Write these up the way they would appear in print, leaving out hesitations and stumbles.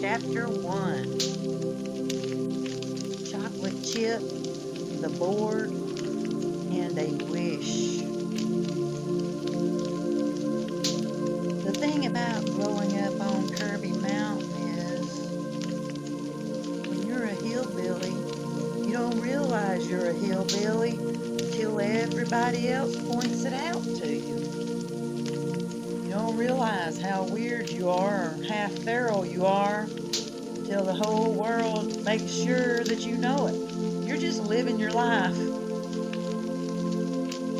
Chapter 1. Chocolate chip, the board, and a wish. The thing about growing up on Kirby Mountain is when you're a hillbilly, you don't realize you're a hillbilly until everybody else points it out to you. You don't realize how weird you are or half feral you are till the whole world makes sure that you know it. You're just living your life.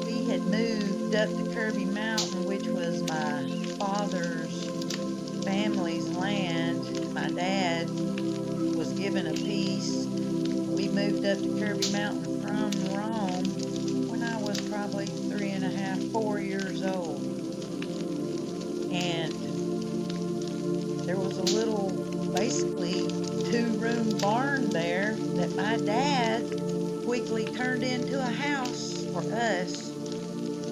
We had moved up to Kirby Mountain, which was my father's family's land. My dad was given a piece. We moved up to Kirby Mountain from Rome when I was probably 3.5, 4 years old. And there was a little, basically, 2-room barn there that my dad quickly turned into a house for us.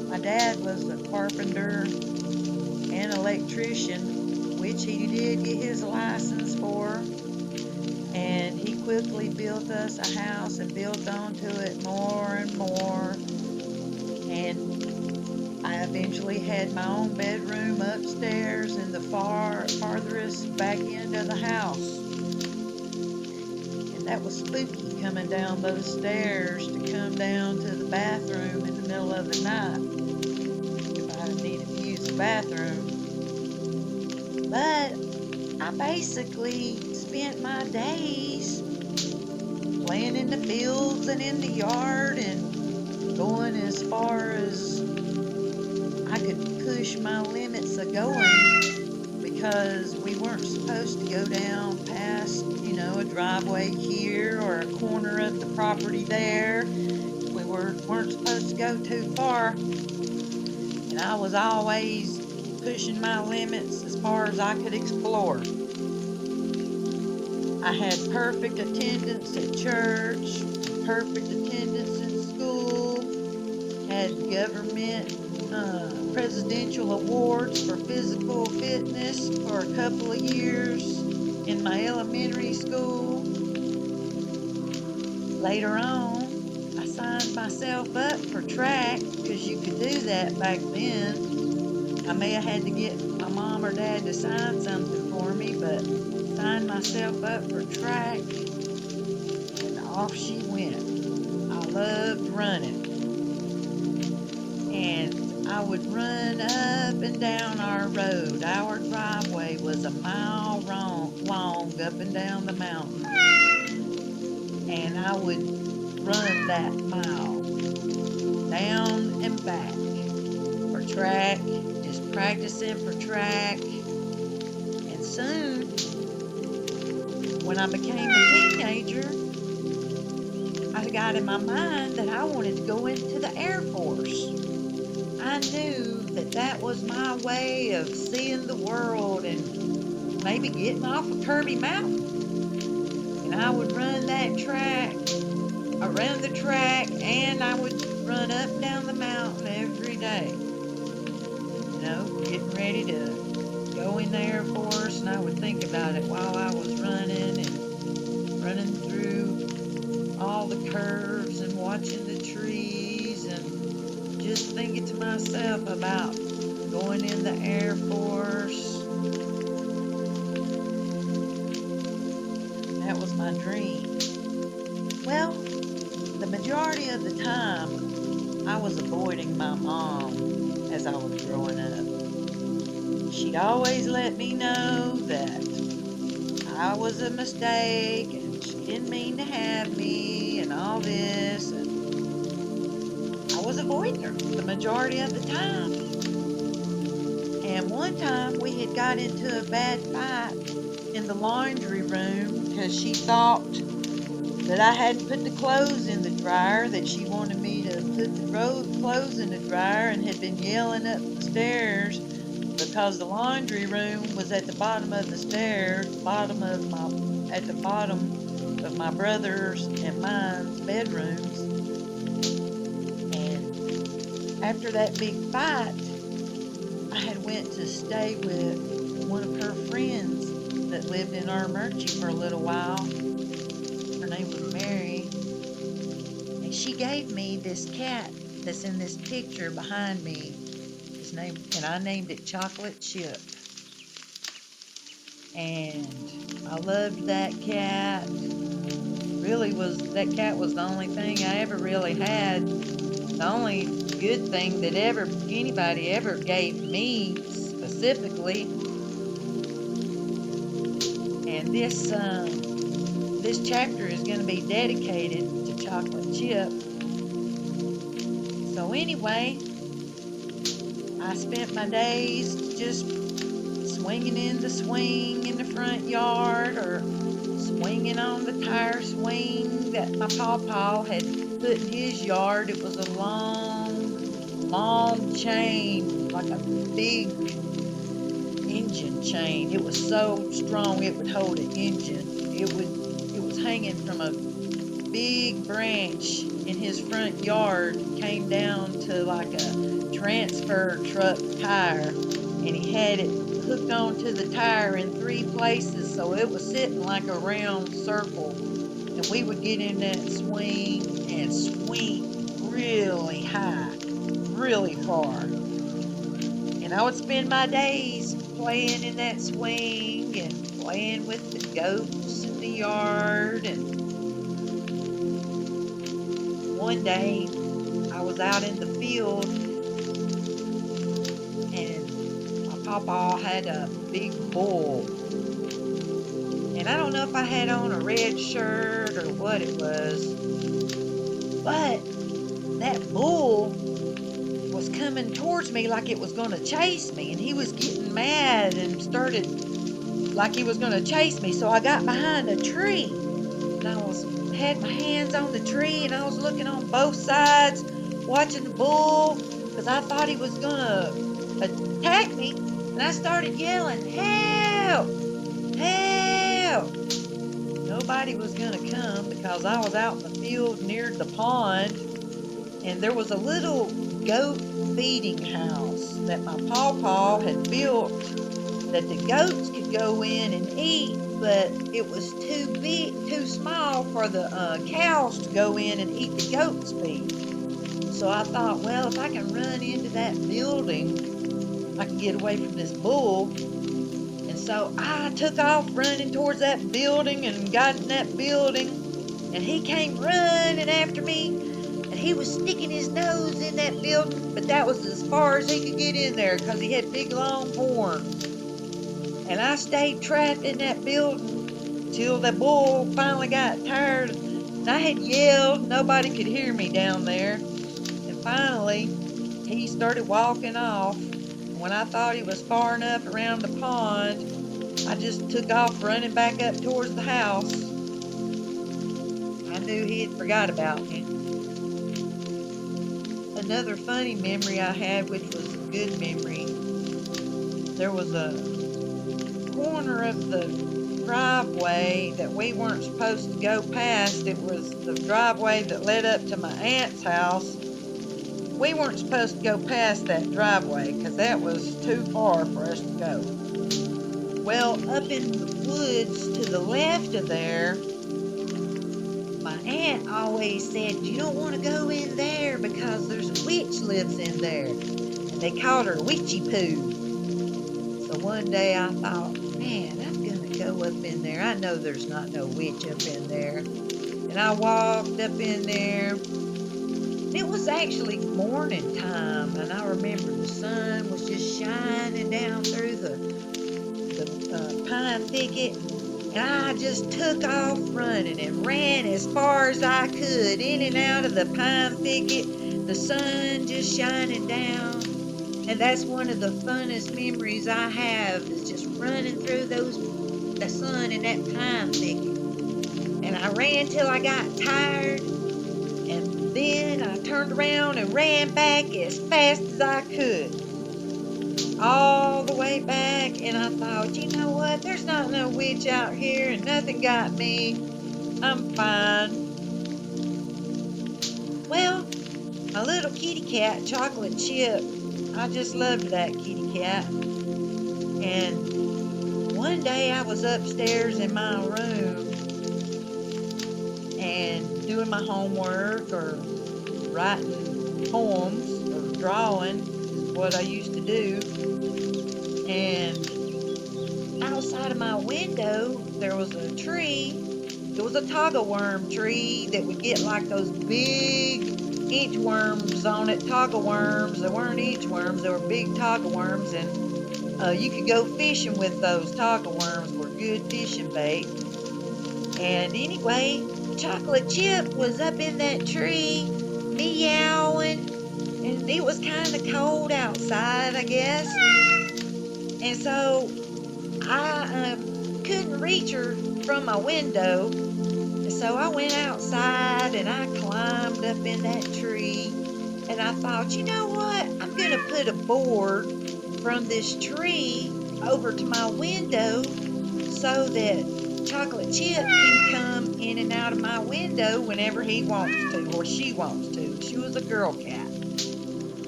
My dad was a carpenter and electrician, which he did get his license for, and he quickly built us a house and built onto it more and more, and I eventually had my own bedroom upstairs in the farthest back end of the house. And that was spooky, coming down those stairs to come down to the bathroom in the middle of the night if I needed to use the bathroom. But I basically spent my days playing in the fields and in the yard and going as far as I could push my limits of going, because we weren't supposed to go down past, a driveway here or a corner of the property there. We weren't supposed to go too far. And I was always pushing my limits as far as I could explore. I had perfect attendance at church, perfect attendance in school, had government presidential awards for physical fitness for a couple of years in my elementary school. Later on, I signed myself up for track, because you could do that back then. I may have had to get my mom or dad to sign something for me, but signed myself up for track, and off she went. I loved running. And I would run up and down our road. Our driveway was a mile long up and down the mountain. And I would run that mile down and back for track, just practicing for track. And soon, when I became a teenager, I got in my mind that I wanted to go into the Air Force. I knew that that was my way of seeing the world and maybe getting off of Kirby Mountain. And I would run that track, around the track, and I would run up and down the mountain every day. Getting ready to go in the Air Force, and I would think about it while I was running and running through all the curves and watching the trees and just thinking to myself about going in the Air Force. That was my dream. Well, the majority of the time, I was avoiding my mom as I was growing up. She'd always let me know that I was a mistake and she didn't mean to have me and all this. And I was avoiding her the majority of the time. And one time we had got into a bad fight in the laundry room because she thought that I hadn't put the clothes in the dryer, that she wanted me to put the clothes in the dryer, and had been yelling up the stairs because the laundry room was at the bottom of the stairs, at the bottom of my brother's and mine's bedrooms. And after that big fight, I had went to stay with one of her friends that that lived in our Murchie for a little while. Her name was Mary. And she gave me this cat that's in this picture behind me. His name, and I named it Chocolate Chip. And I loved that cat. Really was that cat was the only thing I ever really had. The only good thing that anybody ever gave me specifically. And this chapter is going to be dedicated to Chocolate Chip. So anyway, I spent my days just swinging in the swing in the front yard, or swinging on the tire swing that my pawpaw had put in his yard. It was a long chain, like a big engine chain. It was so strong it would hold an engine. It was hanging from a big branch in his front yard, came down to like a transfer truck tire, and he had it hooked onto the tire in 3 places, so it was sitting like a round circle. And we would get in that swing and swing really high, really far. And I would spend my days playing in that swing and playing with the goats in the yard. And one day I was out in the field, and my papa had a big bull. And I don't know if I had on a red shirt or what it was, but that bull was coming towards me like it was going to chase me, and he was getting mad and started like he was going to chase me. So I got behind a tree, and had my hands on the tree, and I was looking on both sides, watching the bull, because I thought he was going to attack me. And I started yelling, "Help! Help!" Nobody was going to come because I was out in the field near the pond, and there was a little goat feeding house that my pawpaw had built that the goats could go in and eat, but it was too small for the cows to go in and eat the goats' feed. So I thought, well, if I can run into that building, I can get away from this bull. And so I took off running towards that building and got in that building, and he came running after me, and he was sticking his nose in that building, but that was as far as he could get in there because he had big long horns. And I stayed trapped in that building till the bull finally got tired. And I had yelled, nobody could hear me down there. And finally, he started walking off. When I thought he was far enough around the pond, I just took off running back up towards the house. I knew he had forgot about me. Another funny memory I had, which was a good memory, there was a corner of the driveway that we weren't supposed to go past. It was the driveway that led up to my aunt's house. We weren't supposed to go past that driveway because that was too far for us to go. Well, up in the woods to the left of there, my aunt always said, "You don't want to go in there because there's a witch lives in there." And they called her Witchy Poo. So one day I thought, man, I'm going to go up in there. I know there's not no witch up in there. And I walked up in there. It was actually morning time, and I remember the sun was just shining down through the pine thicket. And I just took off running and ran as far as I could in and out of the pine thicket, the sun just shining down. And that's one of the funnest memories I have, is just running through the sun in that pine thicket. And I ran till I got tired, and then I turned around and ran back as fast as I could. All the way back, and I thought, you know what? There's not no witch out here, and nothing got me. I'm fine. Well, my little kitty cat, Chocolate Chip, I just loved that kitty cat. And one one day I was upstairs in my room and doing my homework or writing poems or drawing is what I used to do. And outside of my window, there was a tree. It was a toggle-worm tree that would get like those big inchworms on it. Toggle-worms. They weren't inchworms. They were big toggle-worms, and you could go fishing with those. Toggle-worms were good fishing bait. And anyway, Chocolate Chip was up in that tree meowing, and it was kind of cold outside, I guess. And so I couldn't reach her from my window. And so I went outside and I climbed up in that tree. And I thought, you know what? I'm going to put a board from this tree over to my window so that Chocolate Chip can come in and out of my window whenever he wants to or she wants to. She was a girl cat.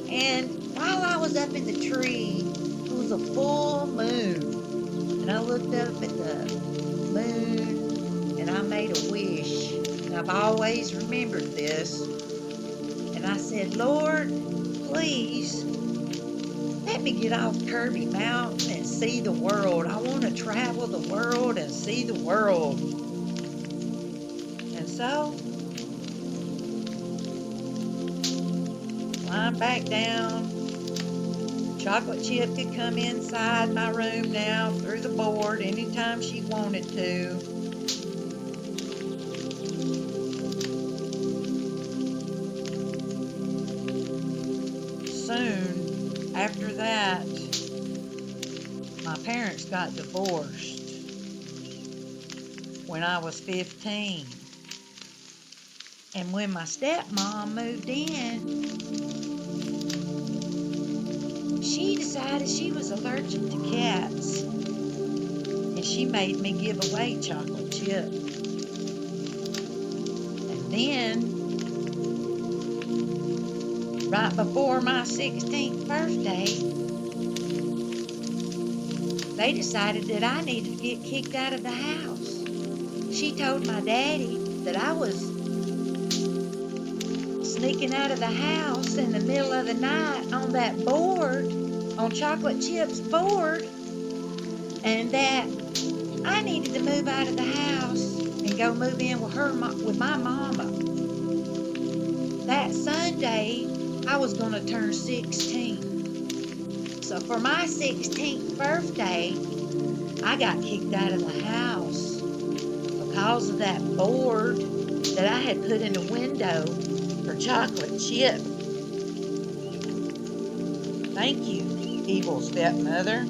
And while I was up in the tree, it was a full moon. And I looked up at the moon and I made a wish. And I've always remembered this. And I said, Lord, please let me get off Kirby Mountain and see the world. I want to travel the world and see the world. And so, climb back down. Chocolate Chip could come inside my room now through the board anytime she wanted to. Soon after that, my parents got divorced when I was 15. And when my stepmom moved in, she decided she was allergic to cats. And she made me give away Chocolate Chip. And then, right before my 16th birthday, they decided that I needed to get kicked out of the house. She told my daddy that I was sneaking out of the house in the middle of the night on that board, on Chocolate Chip's board, and that I needed to move out of the house and go move in with with my mama. That Sunday, I was going to turn 16. So for my 16th birthday, I got kicked out of the house because of that board that I had put in the window for Chocolate Chip. Thank you, evil stepmother.